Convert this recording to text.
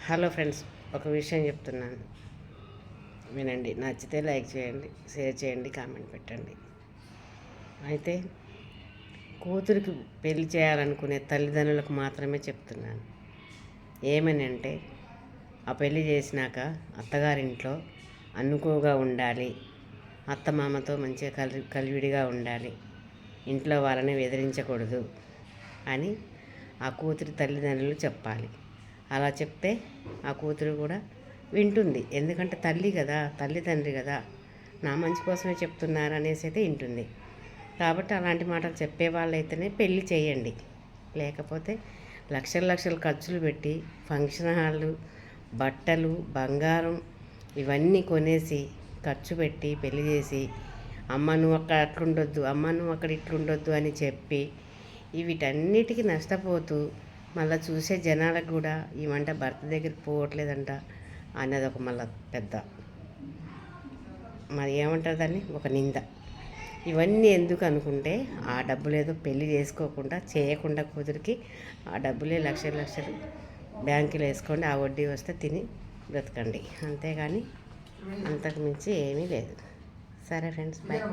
Hello friends, ఒక విషయం చెప్తున్నాను వినండి. నచ్చితే లైక్ చేయండి, షేర్ చేయండి, కామెంట్ పెట్టండి. అయితే కూతురికి పెళ్లి చేయాలనుకునే తల్లిదండ్రులకు మాత్రమే చెప్తున్నాను. ఏమని అంటే, ఆ పెళ్లి చేసినాక అత్తగారింట్లో అనుకువగా ఉండాలి, అత్తమామతో మంచిగా కలివిడిగా ఉండాలి, ఇంట్లో వాళ్ళని బెదిరించకూడదు అని ఆ కూతురి తల్లిదండ్రులు చెప్పాలి. అలా చెప్తే ఆ కూతురు కూడా వింటుంది. ఎందుకంటే తల్లి కదా, తల్లిదండ్రి కదా, నా మంచి కోసమే చెప్తున్నారు అనేసి అయితే వింటుంది. కాబట్టి అలాంటి మాటలు చెప్పే వాళ్ళైతేనే పెళ్ళి చేయండి. లేకపోతే లక్షలు లక్షలు ఖర్చులు పెట్టి ఫంక్షన్ హాళ్ళు, బట్టలు, బంగారం ఇవన్నీ కొనేసి ఖర్చు పెట్టి పెళ్లి చేసి అమ్మ నువ్వు అక్కడ అట్లుండొద్దు, అమ్మ నువ్వు అక్కడ ఇట్లుండొద్దు అని చెప్పి వీటన్నిటికీ నష్టపోతూ మళ్ళీ చూసే జనాలకు కూడా ఈమంట భర్త దగ్గరికి పోవట్లేదంట అనేది ఒక మళ్ళీ పెద్ద మరి ఏమంటారు దాన్ని, ఒక నింద. ఇవన్నీ ఎందుకు అనుకుంటే ఆ డబ్బులు ఏదో పెళ్లి చేసుకోకుండా చేయకుండా కూతురికి ఆ డబ్బులే లక్షలు లక్షలు బ్యాంకులో వేసుకోండి, ఆ వడ్డీ వస్తే తిని బ్రతకండి. అంతేగాని అంతకు మించి ఏమీ లేదు. సరే ఫ్రెండ్స్, బాయ్.